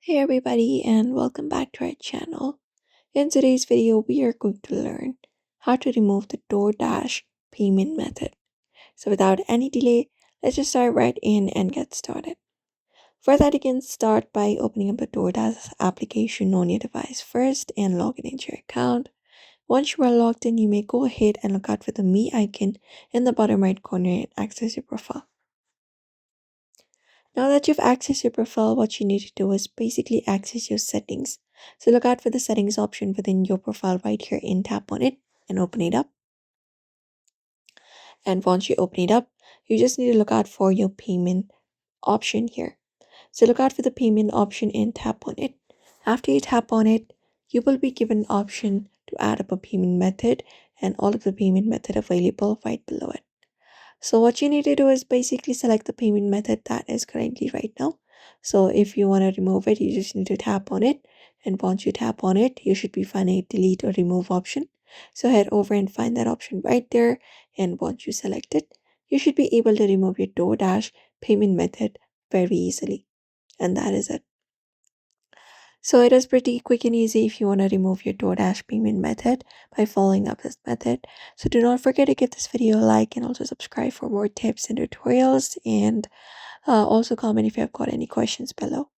Hey everybody and welcome back to our channel. In today's video, we are going to learn how to remove the Doordash payment method. So without any delay, let's just start right in and get started. For that, you can start by opening up the Doordash application on your device first and logging into your account. Once you are logged in, you may go ahead and look out for the Me icon in the bottom right corner and access your profile. Now that you've accessed your profile, what you need to do is basically access your settings. So look out for the settings option within your profile right here and tap on it and open it up. And once you open it up, you just need to look out for your payment option here. So look out for the payment option and tap on it. After you tap on it, you will be given an option to add up a payment method and all of the payment method available right below it. So what you need to do is basically select the payment method that is currently right now. So if you want to remove it, you just need to tap on it. And once you tap on it, you should be finding a delete or remove option. So head over and find that option right there. And once you select it, you should be able to remove your DoorDash payment method very easily. And that is it. So it is pretty quick and easy if you want to remove your DoorDash payment method by following up this method. So do not forget to give this video a like and also subscribe for more tips and tutorials, and also comment if you have got any questions below.